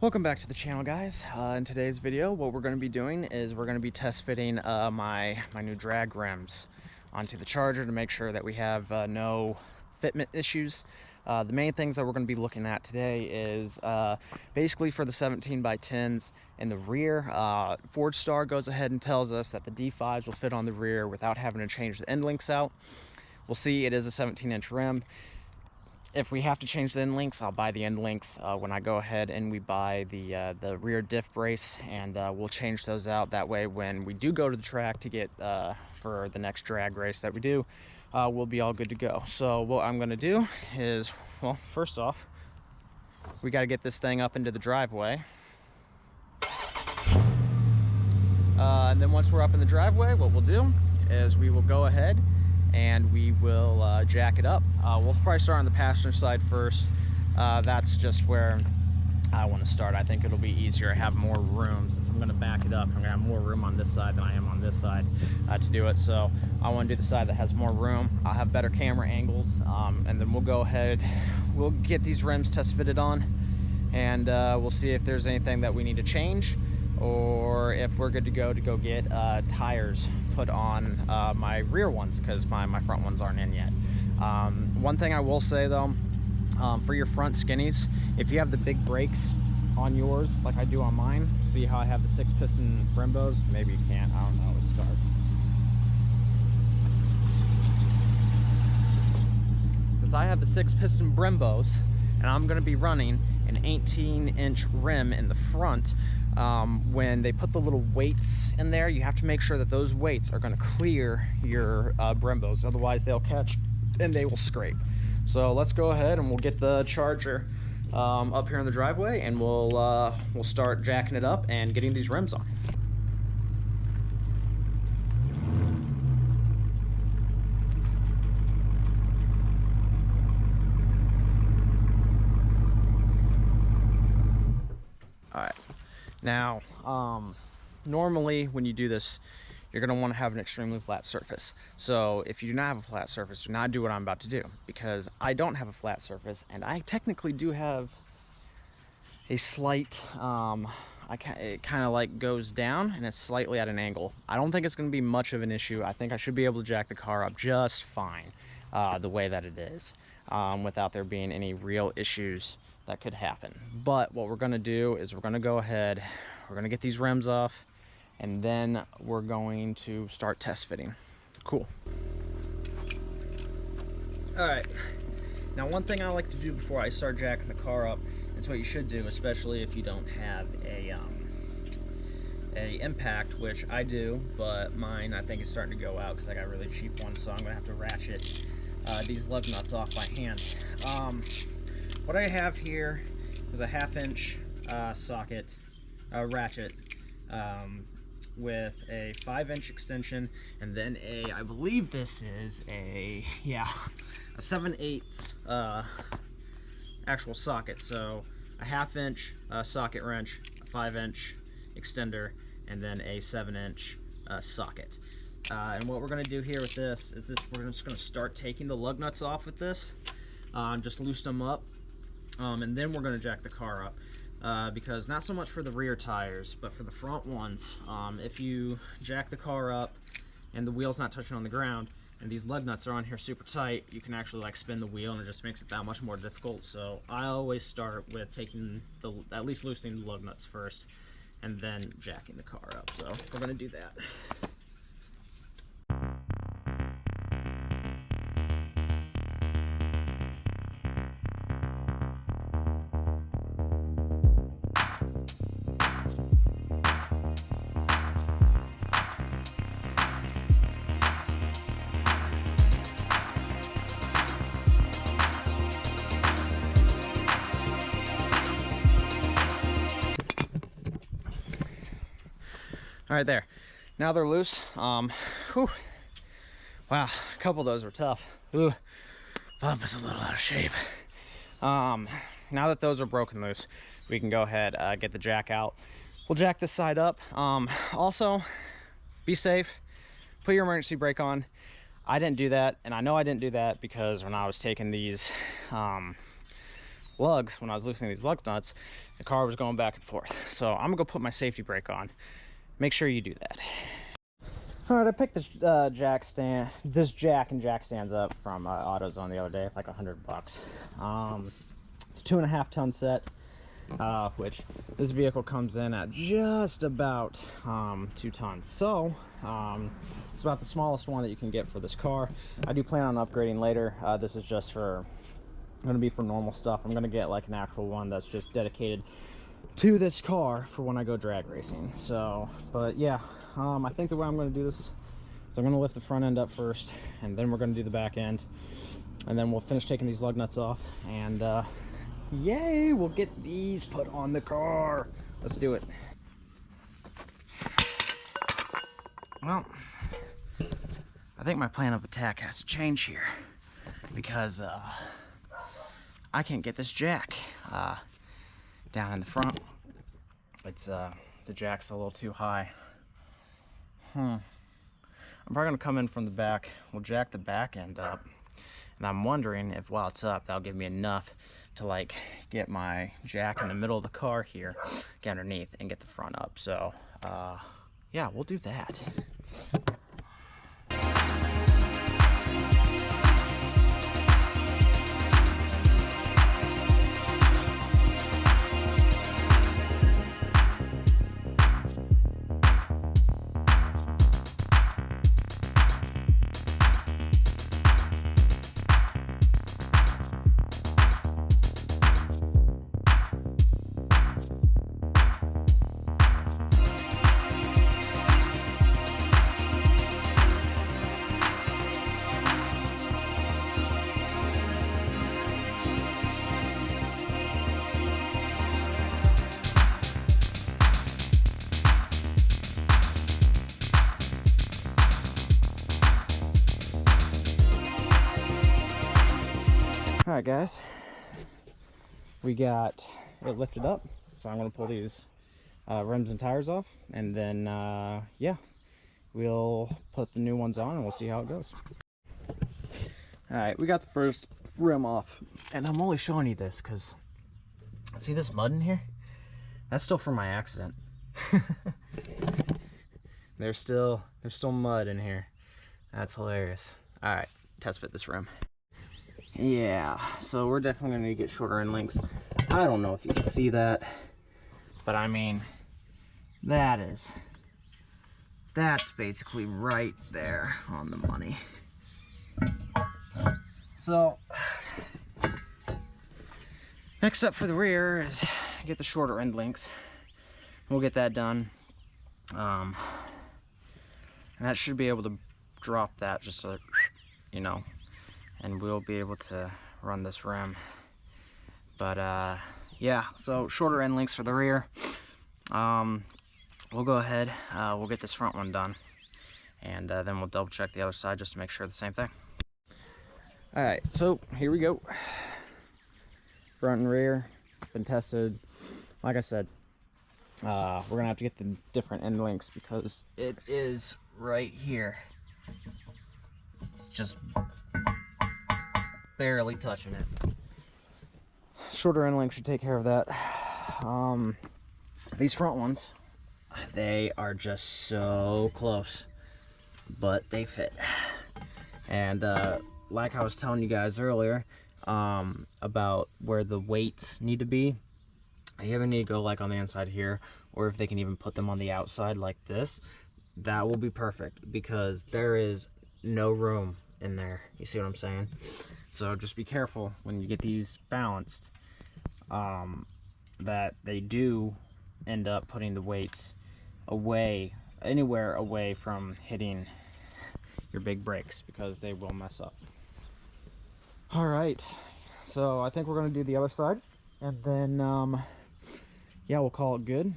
Welcome back to the channel, guys. In today's video, what we're going to be doing is we're going to be test fitting my new drag rims onto the Charger to make sure that we have no fitment issues. The main things that we're going to be looking at today is basically for the 17x10s in the rear. Forgestar goes ahead and tells us that the D5s will fit on the rear without having to change the end links out. We'll see it is a 17-inch rim. If we have to change the end links, I'll buy the end links when I go ahead and we buy the rear diff brace, and we'll change those out. That way when we do go to the track to get for the next drag race that we do, we'll be all good to go. So what I'm going to do is, well, first off, we got to get this thing up into the driveway. And then once we're up in the driveway, what we'll do is we will go ahead and we will jack it up. We'll probably start on the passenger side first. That's just where I want to start. I think it'll be easier. I have more room since I'm going to back it up. I'm going to have more room on this side than I am on this side to do it. So I want to do the side that has more room. I'll have better camera angles, and then we'll go ahead. We'll get these rims test fitted on, and we'll see if there's anything that we need to change, or if we're good to go get tires put on my rear ones, because my front ones aren't in yet. One thing I will say though, for your front skinnies, if you have the big brakes on yours like I do on mine, see how I have the 6-piston Brembos? Maybe you can't, I don't know, let's start. Since I have the 6-piston Brembos and I'm going to be running an 18-inch rim in the front, when they put the little weights in there, you have to make sure that those weights are going to clear your Brembos, otherwise they'll catch and they will scrape. So let's go ahead and we'll get the Charger up here in the driveway, and we'll start jacking it up and getting these rims on. All right, now normally when you do this, you're going to want to have an extremely flat surface. So if you do not have a flat surface, do not do what I'm about to do, because I don't have a flat surface, and I technically do have a slight, it kind of like goes down and it's slightly at an angle. I don't think it's going to be much of an issue. I think I should be able to jack the car up just fine the way that it is, without there being any real issues that could happen. But what we're going to do is we're going to go ahead, we're going to get these rims off, and then we're going to start test fitting. Cool. All right, now one thing I like to do before I start jacking the car up, it's what you should do, especially if you don't have a impact, which I do, but mine I think is starting to go out because I got a really cheap one, so I'm gonna have to ratchet these lug nuts off by hand. What I have here is a 1/2-inch socket ratchet with a 5-inch extension, and then I believe this is a 7/8 actual socket. So a 1/2-inch socket wrench, a 5-inch extender, and then a 7-inch socket. And what we're going to do here with this is we're just going to start taking the lug nuts off with this, just loosen them up, and then we're going to jack the car up. Because not so much for the rear tires, but for the front ones, if you jack the car up and the wheel's not touching on the ground and these lug nuts are on here super tight, you can actually like spin the wheel, and it just makes it that much more difficult. So I always start with taking at least loosening the lug nuts first, and then jacking the car up. So we're gonna do that. All right, there. Now they're loose. Whew. Wow, a couple of those were tough. Ooh, bump is a little out of shape. Now that those are broken loose, we can go ahead, get the jack out. We'll jack this side up. Also, be safe. Put your emergency brake on. I didn't do that, and I know I didn't do that because when I was taking these lugs, when I was loosening these lug nuts, the car was going back and forth. So I'm gonna go put my safety brake on. Make sure you do that. All right, I picked this jack and jack stands up from AutoZone the other day, like $100. It's a 2.5 ton set, which this vehicle comes in at just about 2 tons. So it's about the smallest one that you can get for this car. I do plan on upgrading later. This is just for going to be for normal stuff. I'm going to get like an actual one that's just dedicated to this car for when I go drag racing. So, but yeah, I think the way I'm going to do this is I'm going to lift the front end up first, and then we're going to do the back end, and then we'll finish taking these lug nuts off, and yay, we'll get these put on the car. Let's do it. Well, I think my plan of attack has to change here, because I can't get this jack down in the front. It's the jack's a little too high. I'm probably gonna come in from the back. We'll jack the back end up, and I'm wondering if while it's up, that'll give me enough to like get my jack in the middle of the car here, get underneath, and get the front up. So yeah, we'll do that. All right, guys, we got it lifted up, so I'm going to pull these rims and tires off, and then yeah, we'll put the new ones on and we'll see how it goes. All right, we got the first rim off, and I'm only showing you this because see this mud in here? That's still from my accident. there's still mud in here. That's hilarious. All right, test fit this rim. Yeah, so we're definitely gonna need to get shorter end links. I don't know if you can see that, but I mean, that's basically right there on the money. So next up for the rear is get the shorter end links. We'll get that done, and that should be able to drop that just so, you know, and we'll be able to run this rim. But yeah, so shorter end links for the rear. We'll go ahead, we'll get this front one done, and then we'll double check the other side just to make sure the same thing. All right, so here we go. Front and rear been tested. Like I said, we're gonna have to get the different end links because it is right here. It's just barely touching it. Shorter end link should take care of that. These front ones, they are just so close, but they fit. And like I was telling you guys earlier about where the weights need to be, you either need to go like on the inside here, or if they can even put them on the outside like this, that will be perfect, because there is no room in there. You see what I'm saying? So just be careful when you get these balanced, that they do end up putting the weights away, anywhere away from hitting your big brakes, because they will mess up. All right, so I think we're gonna do the other side, and then yeah, we'll call it good.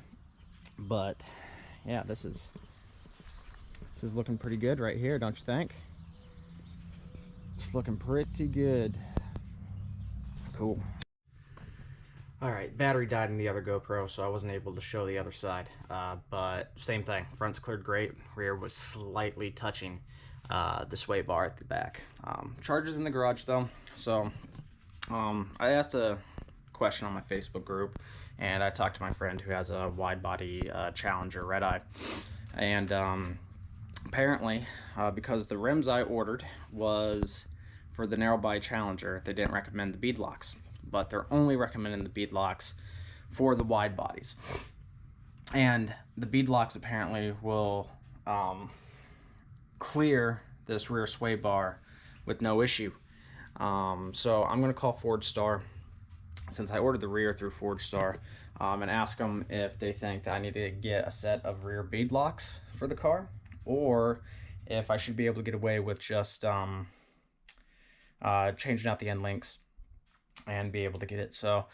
But yeah, this is looking pretty good right here, don't you think? It's looking pretty good. Cool. All right, battery died in the other GoPro, so I wasn't able to show the other side. But same thing, front's cleared great. Rear was slightly touching the sway bar at the back. Charger's in the garage though, so I asked a question on my Facebook group, and I talked to my friend who has a wide-body Challenger Red Eye, and apparently because the rims I ordered was for the narrow-body Challenger, they didn't recommend the bead locks, but they're only recommending the bead locks for the wide bodies. And the bead locks apparently will clear this rear sway bar with no issue. So I'm gonna call Forgestar, since I ordered the rear through Forgestar, and ask them if they think that I need to get a set of rear bead locks for the car, or if I should be able to get away with just changing out the end links and be able to get it. So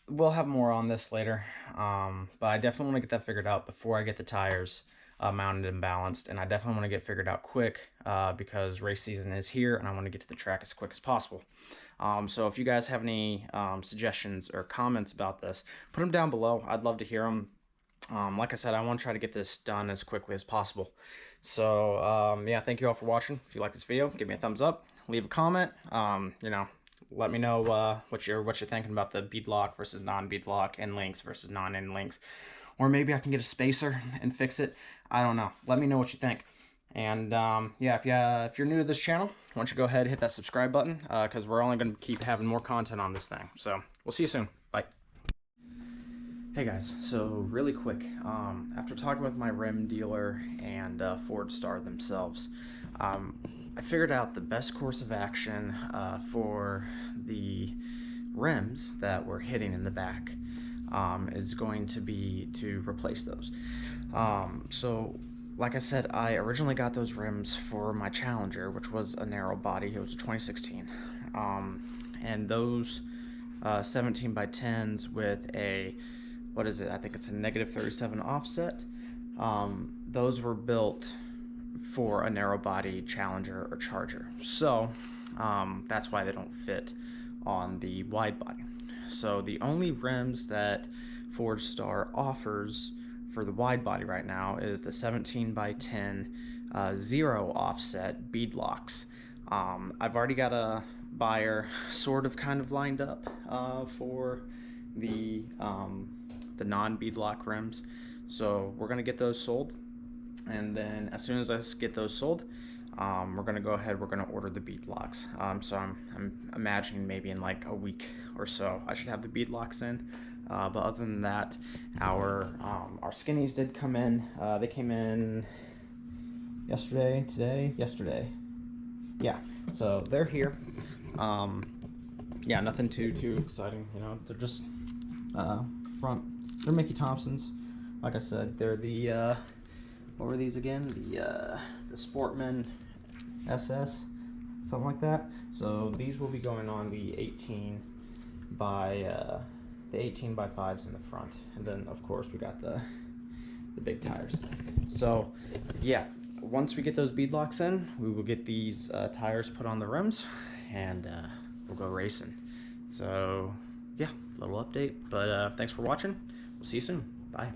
we'll have more on this later, but I definitely want to get that figured out before I get the tires mounted and balanced, and I definitely want to get figured out quick because race season is here and I want to get to the track as quick as possible. So if you guys have any suggestions or comments about this, put them down below. I'd love to hear them. Like I said, I want to try to get this done as quickly as possible. So yeah, thank you all for watching. If you like this video, give me a thumbs up, leave a comment, you know, let me know what you're thinking about the bead lock versus non-bead lock, end links versus non-end links, or maybe I can get a spacer and fix it. I don't know. Let me know what you think. And yeah, if you're new to this channel, why don't you go ahead and hit that subscribe button, because we're only going to keep having more content on this thing. So we'll see you soon. Bye. Hey guys, so really quick, after talking with my rim dealer and Forgestar themselves, I figured out the best course of action for the rims that were hitting in the back is going to be to replace those. So like I said, I originally got those rims for my Challenger, which was a narrow body. It was a 2016, and those 17 by 10s with a, what is it, I think it's a -37 offset. Those were built for a narrow body Challenger or Charger, so that's why they don't fit on the wide body. So the only rims that Forgestar offers for the wide body right now is the 17 by 10 0 offset bead locks. I've already got a buyer sort of kind of lined up for the non-bead lock rims, so we're gonna get those sold, and then as soon as I get those sold, we're gonna go ahead, we're gonna order the bead locks. So I'm imagining maybe in like a week or so I should have the bead locks in. But other than that, our skinnies did come in. They came in yesterday, yesterday. Yeah, so they're here. Yeah, nothing too exciting, you know. They're just front. They're Mickey Thompsons. Like I said, they're the what were these again? The Sportman SS, something like that. So these will be going on the 18 by 5s in the front, and then of course we got the big tires. So yeah, once we get those bead locks in, we will get these tires put on the rims, and we'll go racing. So yeah, little update, but thanks for watching. We'll see you soon. Bye.